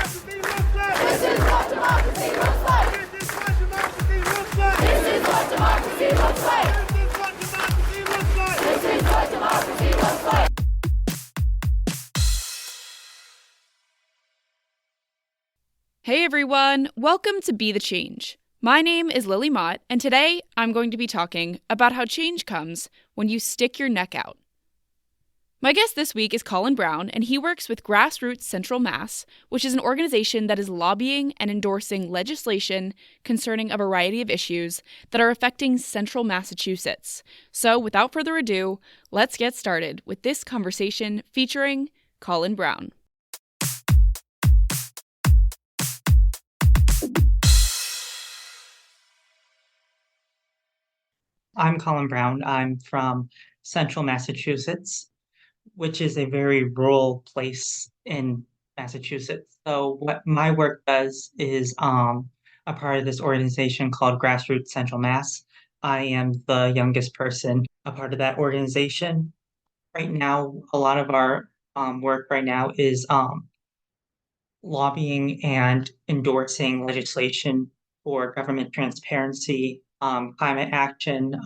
democracy looks like. This is what democracy looks like. This is what democracy looks like. This is what democracy looks like. This is what democracy looks like. This is what democracy looks like. Hey everyone, welcome to Be the Change. My name is Lily Mott, and today I'm going to be talking about how change comes when you stick your neck out. My guest this week is Colin Brown, and he works with Grassroots Central Mass, which is an organization that is lobbying and endorsing legislation concerning a variety of issues that are affecting central Massachusetts. So without further ado, let's get started with this conversation featuring Colin Brown. I'm Colin Brown. I'm from Central Massachusetts, which is a very rural place in Massachusetts. So what my work does is a part of this organization called Grassroots Central Mass. I am the youngest person a part of that organization. Right now, a lot of our work right now is lobbying and endorsing legislation for government transparency, climate action,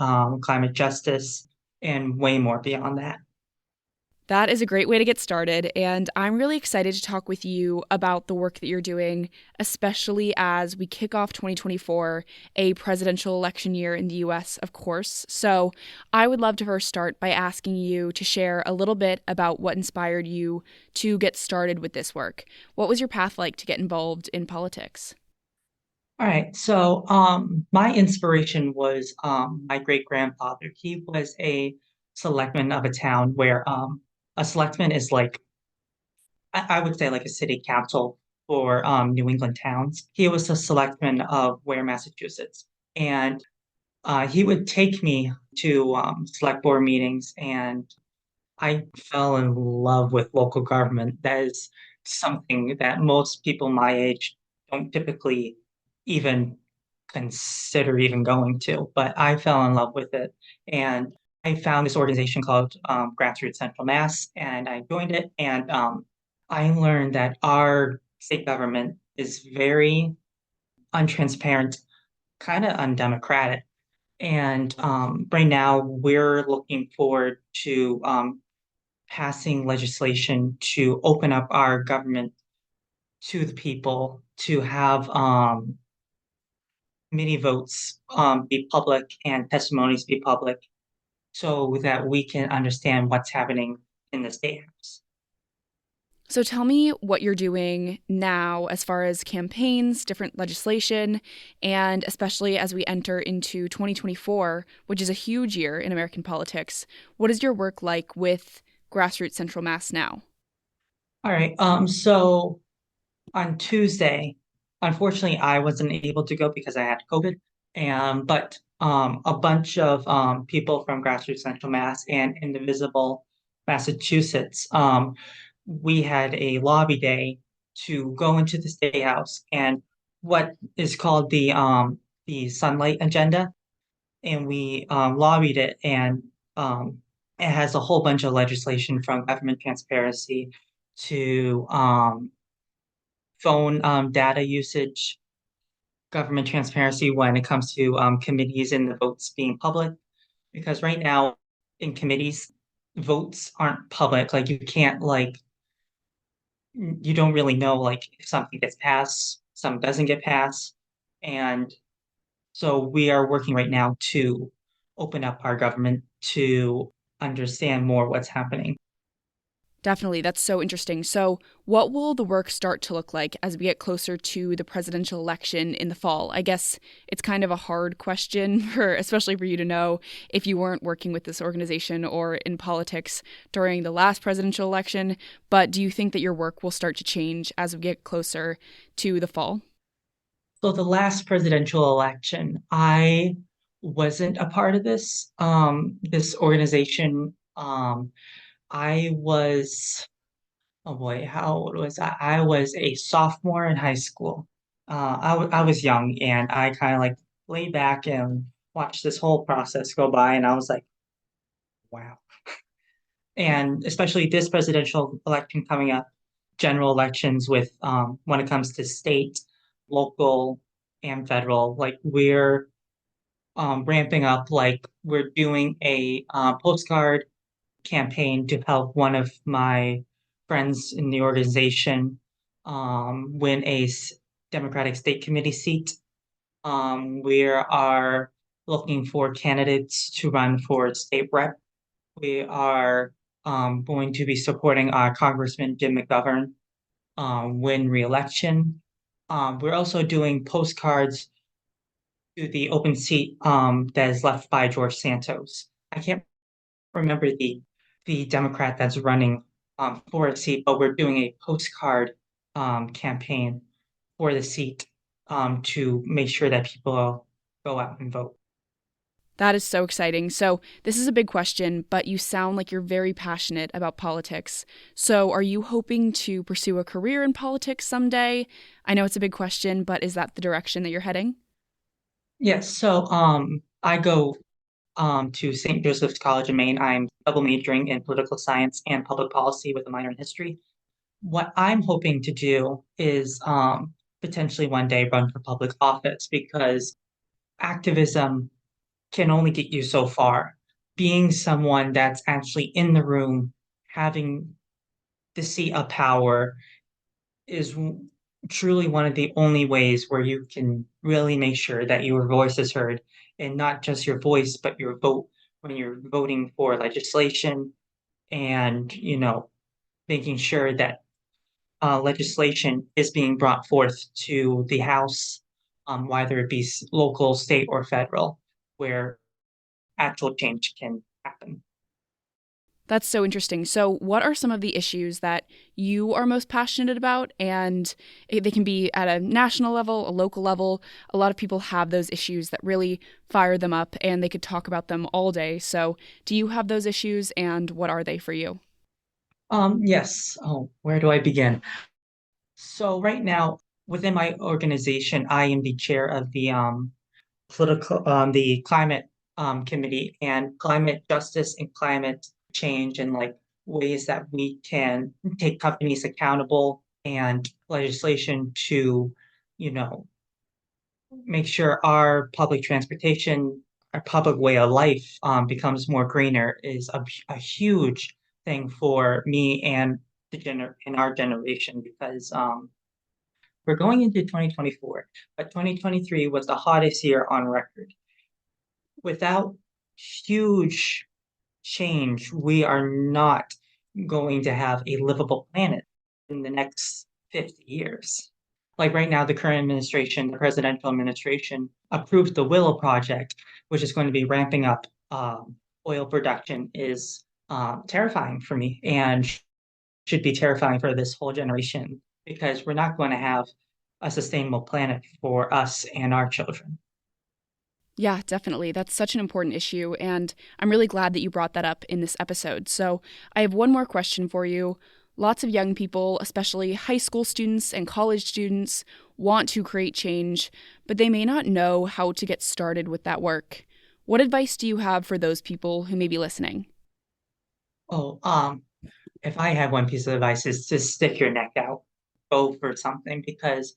climate justice, and way more beyond that. That is a great way to get started, and I'm really excited to talk with you about the work that you're doing, especially as we kick off 2024, a presidential election year in the US, of course. So I would love to first start by asking you to share a little bit about what inspired you to get started with this work. What was your path like to get involved in politics? All right, so my inspiration was my great grandfather. He was a selectman of a town where a selectman is like, I would say, like a city council for New England towns. He was a selectman of Ware, Massachusetts. And he would take me to select board meetings, and I fell in love with local government. That is something that most people my age don't typically even consider even going to, but I fell in love with it. And I found this organization called Grassroots Central Mass, and I joined it. And I learned that our state government is very untransparent, kind of undemocratic. And right now, we're looking forward to passing legislation to open up our government to the people, to have committee votes be public and testimonies be public, so that we can understand what's happening in the state house. So tell me what you're doing now as far as campaigns, different legislation, and especially as we enter into 2024, which is a huge year in American politics. What is your work like with Grassroots Central Mass now? All right. So on Tuesday, unfortunately, I wasn't able to go because I had COVID. And but a bunch of people from Grassroots Central Mass and Indivisible Massachusetts, we had a lobby day to go into the State House and what is called the Sunlight Agenda, and we lobbied it, and it has a whole bunch of legislation from government transparency to phone data usage, government transparency when it comes to committees and the votes being public. Because right now in committees, votes aren't public. Like you can't you don't really know like if something gets passed, some doesn't get passed. And so we are working right now to open up our government to understand more what's happening. Definitely, that's so interesting. So, what will the work start to look like as we get closer to the presidential election in the fall? I guess it's kind of a hard question especially for you to know if you weren't working with this organization or in politics during the last presidential election. But do you think that your work will start to change as we get closer to the fall? So the last presidential election, I wasn't a part of this organization. I was, oh boy, how old was I? I was a sophomore in high school. I was young, and I kind of like laid back and watched this whole process go by, and I was like, wow. And especially this presidential election coming up, general elections with when it comes to state, local, and federal. Like we're ramping up. Like we're doing a postcard campaign to help one of my friends in the organization win a Democratic State Committee seat. We are looking for candidates to run for state rep. We are going to be supporting our Congressman Jim McGovern win re-election. We're also doing postcards to the open seat that is left by George Santos. I can't remember the Democrat that's running for a seat, but we're doing a postcard campaign for the seat to make sure that people go out and vote. That is so exciting. So, this is a big question, but you sound like you're very passionate about politics. So, are you hoping to pursue a career in politics someday? I know it's a big question, but is that the direction that you're heading? Yes, so I go to St. Joseph's College in Maine. I'm double majoring in political science and public policy with a minor in history. What I'm hoping to do is potentially one day run for public office because activism can only get you so far. Being someone that's actually in the room, having the seat of power is truly one of the only ways where you can really make sure that your voice is heard and not just your voice, but your vote when you're voting for legislation and, making sure that legislation is being brought forth to the House, whether it be local, state, or federal, where actual change can happen. That's so interesting. So, what are some of the issues that you are most passionate about? And they can be at a national level, a local level. A lot of people have those issues that really fire them up, and they could talk about them all day. So, do you have those issues, and what are they for you? Yes. Oh, where do I begin? So right now, within my organization, I am the chair of the climate committee and climate justice and climate change and like ways that we can take companies accountable and legislation to, you know, make sure our public transportation, our public way of life becomes more greener is a huge thing for me and in our generation because we're going into 2024, but 2023 was the hottest year on record. Without huge change, we are not going to have a livable planet in the next 50 years. Like right now, the current administration, the presidential administration, approved the Willow Project, which is going to be ramping up oil production, is terrifying for me and should be terrifying for this whole generation because we're not going to have a sustainable planet for us and our children. Yeah, definitely. That's such an important issue, and I'm really glad that you brought that up in this episode. So, I have one more question for you. Lots of young people, especially high school students and college students, want to create change, but they may not know how to get started with that work. What advice do you have for those people who may be listening? Oh, if I have one piece of advice is to stick your neck out, go for something because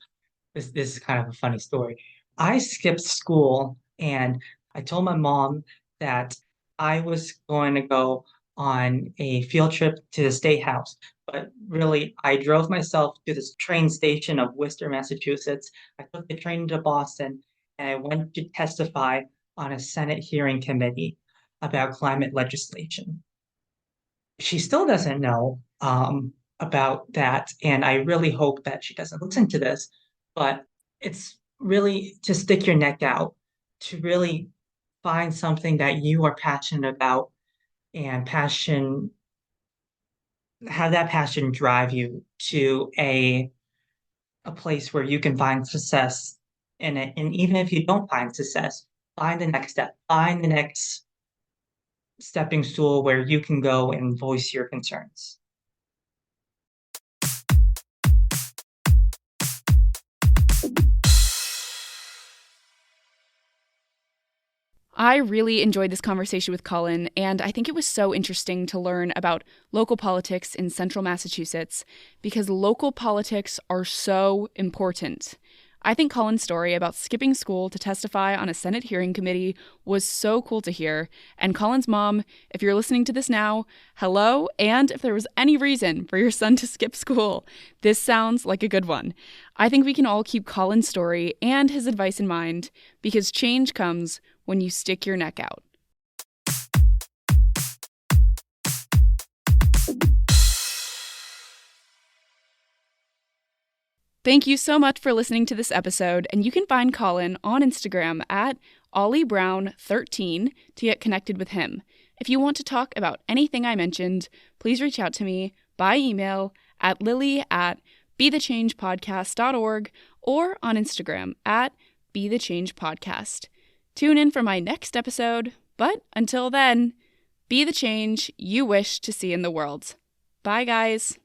this is kind of a funny story. I skipped school and I told my mom that I was going to go on a field trip to the State House. But really, I drove myself to this train station of Worcester, Massachusetts. I took the train to Boston and I went to testify on a Senate hearing committee about climate legislation. She still doesn't know about that. And I really hope that she doesn't listen to this. But it's really to stick your neck out, to really find something that you are passionate about and have that passion drive you to a place where you can find success in it. And even if you don't find success, find the next step, find the next stepping stool where you can go and voice your concerns. I really enjoyed this conversation with Colin, and I think it was so interesting to learn about local politics in central Massachusetts because local politics are so important. I think Colin's story about skipping school to testify on a Senate hearing committee was so cool to hear. And Colin's mom, if you're listening to this now, hello, and if there was any reason for your son to skip school, this sounds like a good one. I think we can all keep Colin's story and his advice in mind because change comes when you stick your neck out. Thank you so much for listening to this episode, and you can find Colin on Instagram at OllieBrown13 to get connected with him. If you want to talk about anything I mentioned, please reach out to me by email at lily@bethechangepodcast.org or on Instagram at bethechangepodcast. Tune in for my next episode, but until then, be the change you wish to see in the world. Bye, guys.